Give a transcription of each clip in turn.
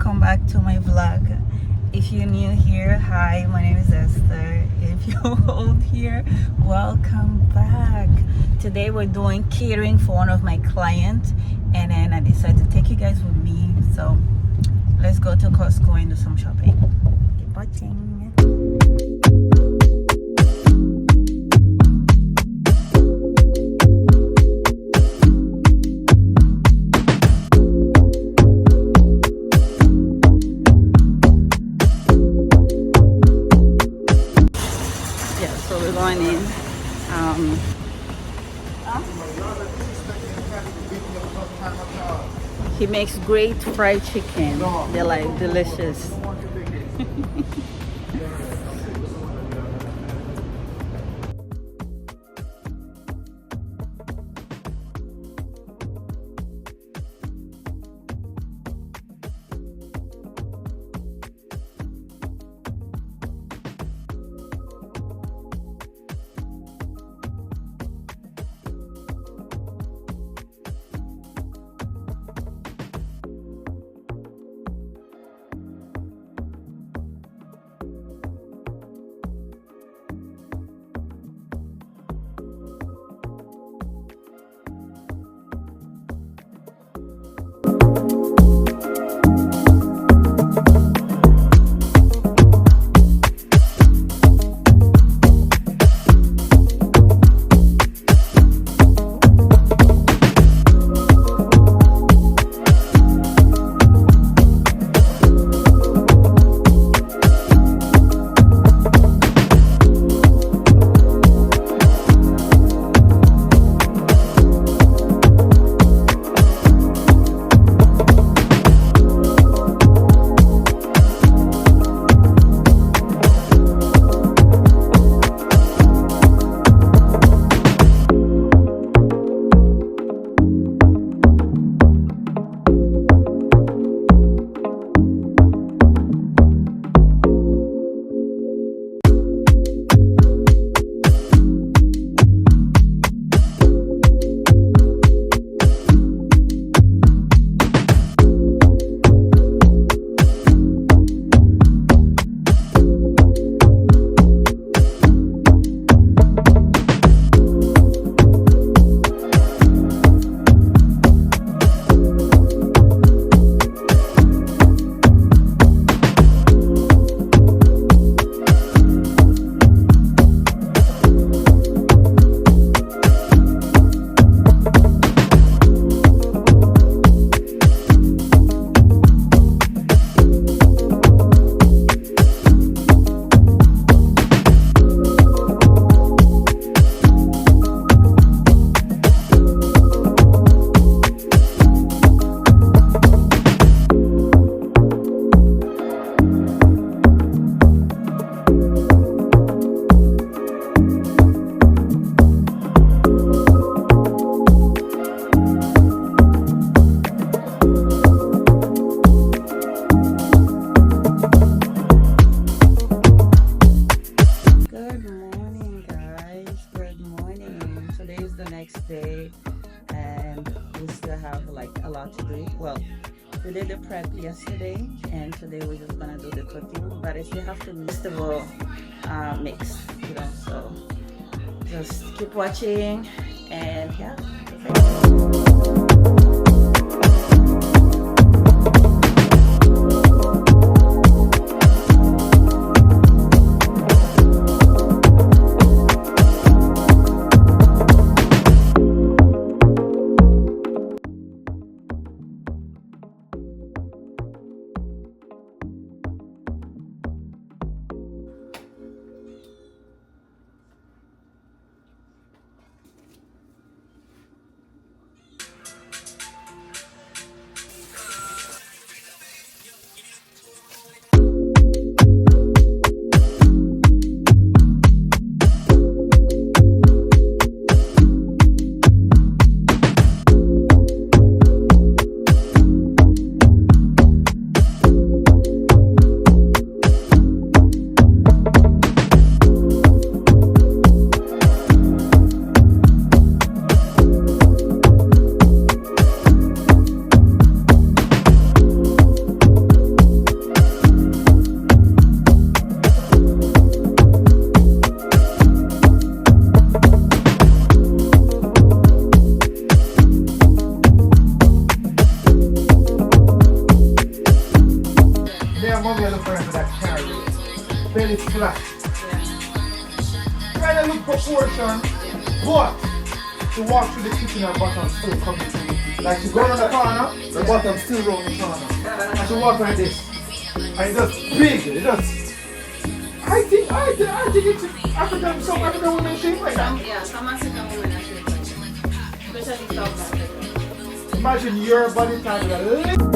welcome back to my vlog. If you're new here, hi, my name is Esther. If you're old here, welcome back. Today we're doing catering for one of my clients, and then I decided to take you guys with me. So let's go to Costco and do some shopping. Keep watching. So we're going in. He makes great fried chicken. They're like delicious. Day, and we still have like a lot to do. Well, we did the prep yesterday, and today we're just gonna do the cooking, but I still have to vegetable mix, you know, so just keep watching. And yeah, belly flat. Kind of look proportion, but she walk through the kitchen, her bottom still coming through. Like she go around the corner, the bottom still round the corner. And she walk like this. And it's just big, it just... I think it's African, some African women shape like that. Yeah, some African women are shaped like that. Especially South Africa. Imagine your body type with a little...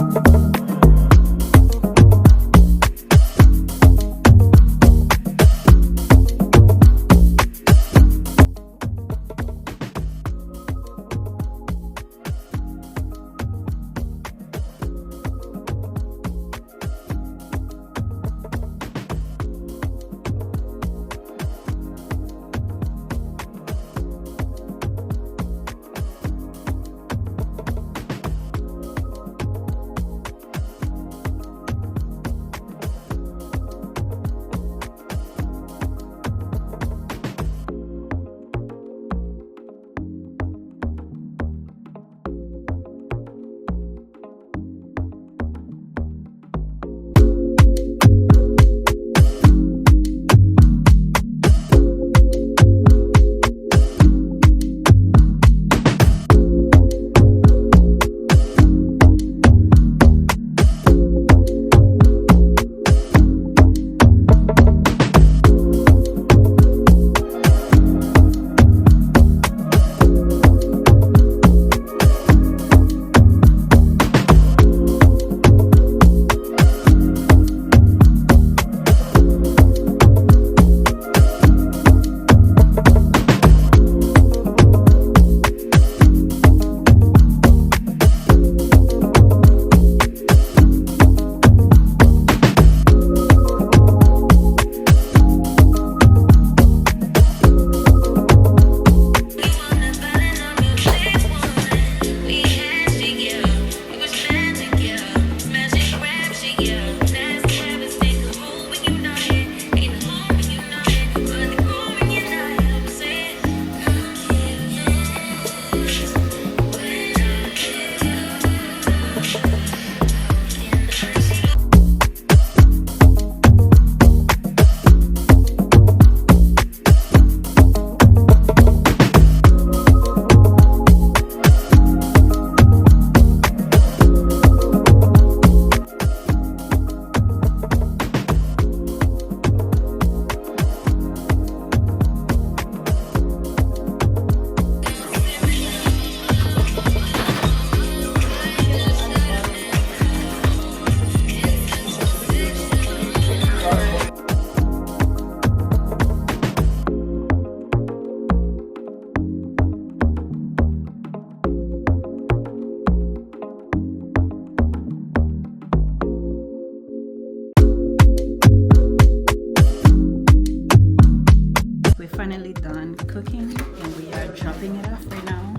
Finally done cooking and we are dropping it off right now.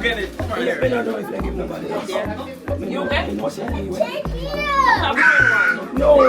Get it. You okay? No.